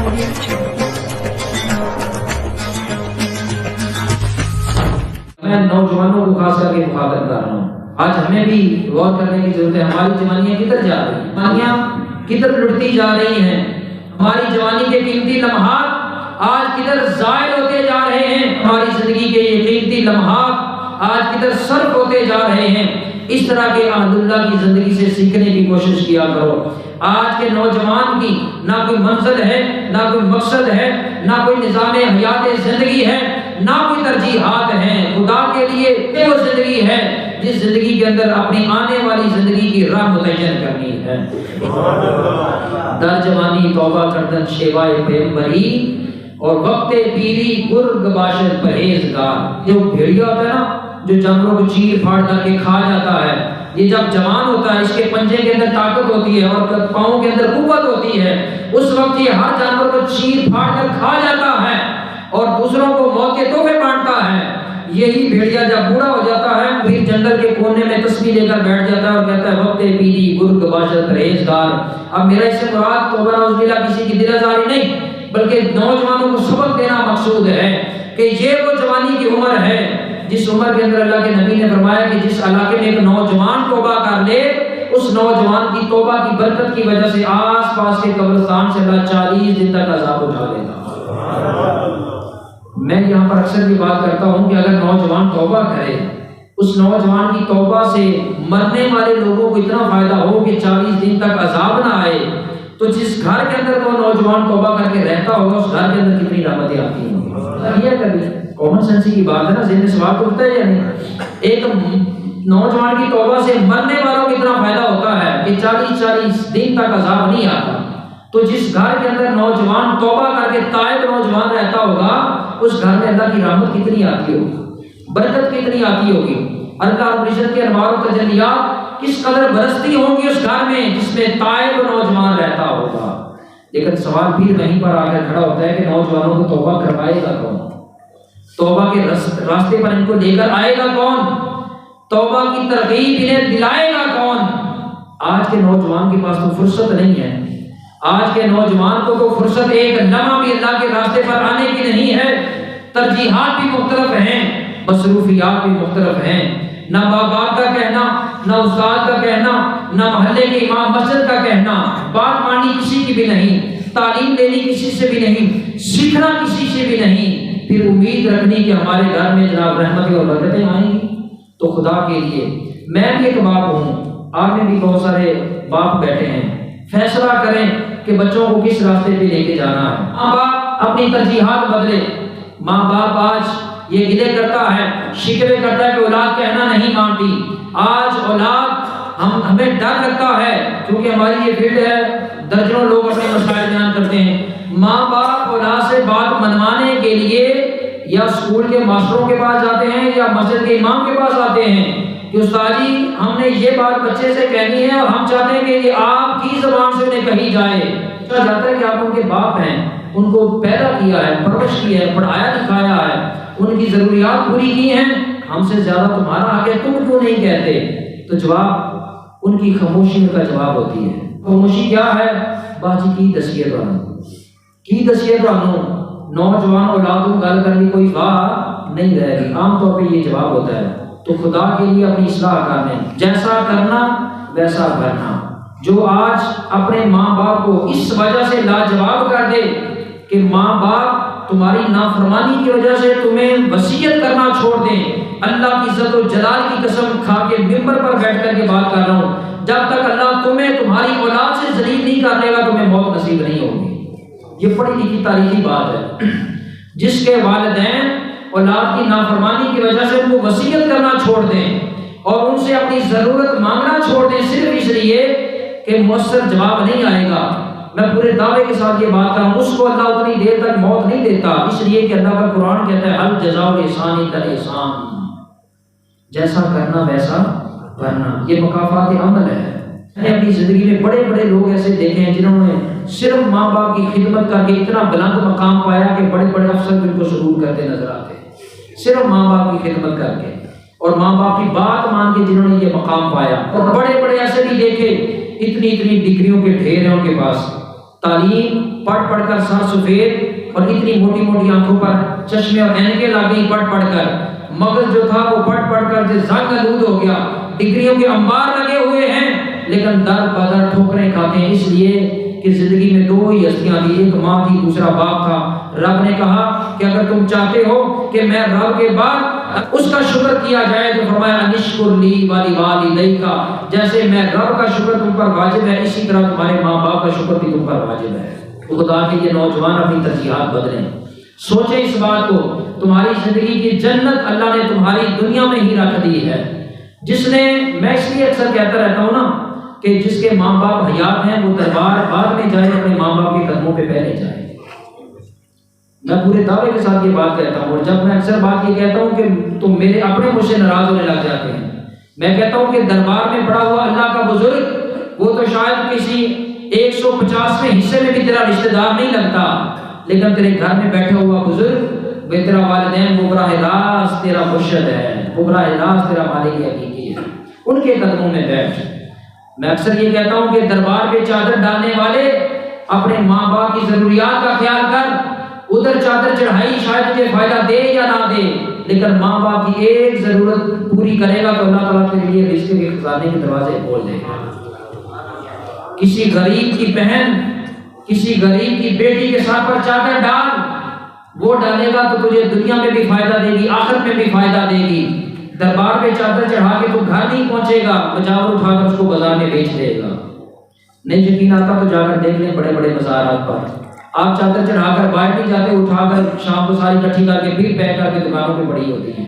میں نوجوانوں کو خاص کر کے مخاطب کر رہا ہوں، آج ہمیں بھی غور کرنے کی ضرورت ہے۔ ہماری جوانیاں کدھر جا رہی ہیں؟ جوانیاں کدھر لٹتی جا رہی ہیں؟ ہماری جوانی کے قیمتی لمحات آج کدھر ضائع ہوتے جا رہے ہیں؟ ہماری زندگی کے یہ قیمتی لمحات آج کدھر صرف ہوتے جا رہے ہیں؟ اس طرح کے اہل اللہ کی زندگی سے سیکھنے کی کوشش کیا کرو۔ آج کے نوجوان کی نہ کوئی منزل ہے، نہ کوئی مقصد ہے، نہ کوئی نظام حیات زندگی ہے، نہ کوئی ترجیحات ہیں۔ خدا کے لیے وہ زندگی ہے جس زندگی کے اندر اپنی آنے والی زندگی کی راہ متعین کرنی ہے۔ در جوانی توبہ کردن شیوائے پیغمبری اور وقت پیری گرگ باشد پرہیزگار۔ جو بھیڑیا ہوتا ہے نا، جو جانوروں کو چیر پھاڑ کر کے کھا جاتا ہے، یہ جب جوان ہوتا ہے، اس کے پنجے کے اندر طاقت ہوتی ہے اور پاؤں کے اندر قوت ہوتی ہے، اس وقت یہ ہر جانور کو چیر پھاڑ کر کھا جاتا ہے اور دوسروں کو موت کے تحفے بانٹتا ہے۔ یہی بھیڑیا جب بوڑھا ہو جاتا ہے، پھر جنگل کے کونے میں تسبیح لے کر بیٹھ جاتا ہے اور کہتا ہے وقت پیری گرگ باشد پرہیزگار۔ اب میرا اس سے مراد توبہ نعوذ باللہ کسی کی دل آزاری نہیں، بلکہ نوجوانوں کو سبق دینا مقصود ہے کہ یہ وہ جوانی کی عمر ہے جس عمر کے اندر اللہ کے نبی نے فرمایا کہ جس علاقے میں ایک نوجوان توبہ کر لے، اس نوجوان کی توبہ کی برکت کی وجہ سے آس پاس کے قبرستان سے اللہ 40 دن تک عذاب اٹھا لے گا۔ میں یہاں پر اکثر یہ بات کرتا ہوں کہ اگر نوجوان توبہ کرے، اس نوجوان کی توبہ سے مرنے والے لوگوں کو اتنا فائدہ ہو کہ 40 دن تک عذاب نہ آئے، تو جس گھر کے اندر وہ نوجوان توبہ کر کے رہتا ہوگا، اس گھر کے اندر کتنی رحمتیں آتی ہیں۔ یہ کبھی کامن سینس کی بات ہے نا، ذہن میں سوال اٹھتا ہے یا نہیں؟ ایک نوجوان کی توبہ سے مرنے والوں کو اتنا فائدہ ہوتا ہے کہ 40 دن تک عذاب نہیں آتا، تو جس گھر کے اندر نوجوان توبہ کر کے تائب نوجوان رہتا ہوگا، اس گھر میں اللہ کی رحمت کتنی آتی ہوگی، برکت کتنی آتی ہوگی، اللہ رب العزت کے انوار و تجلیات کس قدر برستی ہوں گی اس گھر میں جس میں تائب نوجوان رہتا ہوگا۔ لیکن سوال پھر وہیں پر آ کر کھڑا ہوتا ہے کہ نوجوانوں کو توبہ کروائے گا کون؟ توبہ کے راستے پر ان کو لے کر آئے گا کون؟ توبہ کی ترغیب انہیں دلائے گا کون؟ آج کے نوجوان کے پاس تو فرصت نہیں ہے۔ آج کے نوجوان کو تو فرصت ایک لمحہ بھی اللہ کے راستے پر آنے کی نہیں ہے۔ ترجیحات بھی مختلف ہیں، مصروفیات بھی مختلف ہیں۔ نہ ماں باپ کا کہنا، نہ استاد کا کہنا، نہ محلے کے امام مسجد کا کہنا، بات ماننی کسی کی بھی نہیں، تعلیم لینی کسی سے بھی نہیں، سیکھنا کسی سے بھی نہیں، پھر امید رکھنی کہ ہمارے گھر میں جناب رحمتیں اور برکتیں آئیں گی۔ تو خدا کے لیے میں بھی ایک باپ ہوں، آپ میں بھی بہت سارے باپ بیٹھے ہیں، فیصلہ کریں کہ بچوں کو کس راستے پہ لے کے جانا ہے۔ ماں باپ اپنی ترجیحات بدلے۔ ماں باپ آج یہ گلے کرتا ہے، شکوے کرتا ہے کہ اولاد کہنا نہیں مانتی۔ آج اولاد ہمیں ڈر لگتا ہے کیونکہ ہماری یہ فیلڈ ہے، درجنوں لوگ اپنے مسائل بیان کرتے ہیں۔ ماں باپ اولاد سے بات منوانے کے لیے یا اسکول کے ماسٹروں کے پاس جاتے ہیں یا مسجد کے امام کے پاس آتے ہیں کہ استاد جی ہم نے یہ بات بچے سے کہنی ہے اور ہم چاہتے ہیں کہ یہ آپ کی زبان سے انہیں کہی جائے۔ کہا جاتا ہے کہ آپ ان کے باپ ہیں، ان کو پیدا کیا ہے، پرورش کی ہے، پڑھایا لکھایا ہے، ان کی ضروریات پوری کی ہیں، ہم سے زیادہ تمہارا حق ہے، تم کیوں نہیں کہتے؟ تو جواب ان کی خاموشی کا جواب ہوتی ہے۔ خاموشی کیا ہے؟ باجی کی دسیے تو نوجوان اولادوں گل کرنے کوئی واہ نہیں رہے گی، عام طور پہ یہ جواب ہوتا ہے۔ تو خدا کے لیے اپنی اصلاح کرنے، جیسا کرنا ویسا کرنا۔ جو آج اپنے ماں باپ کو اس وجہ سے لاجواب کر دے کہ ماں باپ تمہاری نافرمانی کی وجہ سے تمہیں وصیت کرنا چھوڑ دیں، اللہ کی عزت و جلال کی قسم کھا کے ممبر پر بیٹھ کر کے بات کر رہا ہوں، جب تک اللہ تمہیں تمہاری اولاد سے ذلیل نہیں کر دے گا تمہیں موت نصیب نہیں ہوگی۔ یہ پڑھی لکھی تاریخی بات ہے۔ جس کے والدین اولاد کی نافرمانی کی وجہ سے ان کو وصیت کرنا چھوڑ دیں اور ان سے اپنی ضرورت مانگنا چھوڑ دیں صرف اس لیے کہ مؤثر جواب نہیں آئے گا، میں پورے دعوے کے ساتھ یہ بات کروں، اس کو اللہ اتنی دیر تک موت نہیں دیتا، اس لیے کہ اللہ کا قرآن کہتا ہے ہل جزاء الاحسان الا الاحسان، جیسا کرنا ویسا کرنا، یہ مکافات عمل ہے۔ میں نے اپنی زندگی میں بڑے بڑے لوگ ایسے دیکھے ہیں جنہوں نے صرف ماں باپ کی خدمت کر کے اتنا بلند مقام پایا کہ بڑے بڑے افسر بھی ان کو سلوٹ کرتے نظر آتے ہیں، صرف ماں باپ کی خدمت کر کے اور ماں باپ کی بات مان کے جنہوں نے یہ مقام پایا۔ اور بڑے بڑے ایسے بھی دیکھے اتنی ڈگریوں کے ڈھیر ہیں ان کے پاس، تعلیم پڑھ پڑھ کر سر سفید اور اتنی موٹی موٹی آنکھوں پر چشمے اور اینکیں لگ گئی پڑھ پڑھ کر، مغز جو تھا وہ پڑھ پڑھ کر جو زنگ آلود ہو گیا، ڈگریوں کے انبار لگے ہوئے ہیں، لیکن در بدر ٹھوکریں کھاتے ہیں، اس لیے کہ زندگی میں دو ہی ہستیاں تھی، ایک ماں تھی دوسرا باپ تھا۔ رب نے کہا کہ اگر تم چاہتے ہو کہ میں رب کے بعد اس کا شکر کیا جائے تو فرمایا انشکر لی ولی کا، جیسے میں رب کا شکر تم پر واجب ہے اسی طرح تمہارے ماں باپ کا شکر بھی تم پر واجب ہے۔ تو خدا کے یہ نوجوان اپنی ترجیحات بدلیں، سوچیں اس بات کو، تمہاری زندگی کی جنت اللہ نے تمہاری دنیا میں ہی رکھ دی ہے۔ جس نے، میں اس لیے اکثر کہتا رہتا ہوں نا کہ جس کے ماں باپ حیات ہیں وہ دربار بعد میں جائے، اپنے ماں باپ کے قدموں پہ پہلے جائے۔ میں پورے دعوے کے ساتھ یہ بات کہتا ہوں، اور جب میں اکثر بات یہ کہتا ہوں کہ تم میرے اپنے مجھ سے ناراض ہونے لگ جاتے ہیں، میں کہتا ہوں کہ دربار میں پڑا ہوا اللہ کا بزرگ وہ تو شاید کسی 150ویں حصے میں بھی تیرا رشتہ دار نہیں لگتا، لیکن تیرے گھر میں بیٹھا ہوا بزرگ وہ تیرا والدین، وہ براہ راست تیرا مرشد ہے، وہ براہ راست تیرا مالک حقیقی ہے، ان کے قدموں میں بیٹھ۔ میں اکثر یہ کہتا ہوں کہ دربار پہ چادر ڈالنے والے اپنے ماں باپ کی ضروریات کا خیال کر، ادھر چادر چڑھائی شاید تجھے فائدہ دے یا نہ دے، لیکن ماں باپ کی ایک ضرورت پوری کرے گا تو اللہ تعالیٰ تیرے لیے رزق کے خزانے کے دروازے کھول دے گا۔ کسی غریب کی بہن، کسی غریب کی بیٹی کے ساتھ پر چادر ڈال، وہ ڈالے گا تو تجھے دنیا میں بھی فائدہ دے گی، آخرت میں بھی فائدہ دے گی۔ دربار پہ چادر چڑھا کے تو گھر نہیں پہنچے گا، بچاور اٹھا کر اس کو بازار میں بیچ دے گا۔ نہیں یقین آتا تو جا کر دیکھ لیں بڑے بڑے بازارات پر، آپ چادر چڑھا کر باہر نہیں جاتے، اٹھا کر شام کو ساری اکٹھی کر کے پھر پیک کر کے دکانوں پہ پڑی ہوتی ہیں۔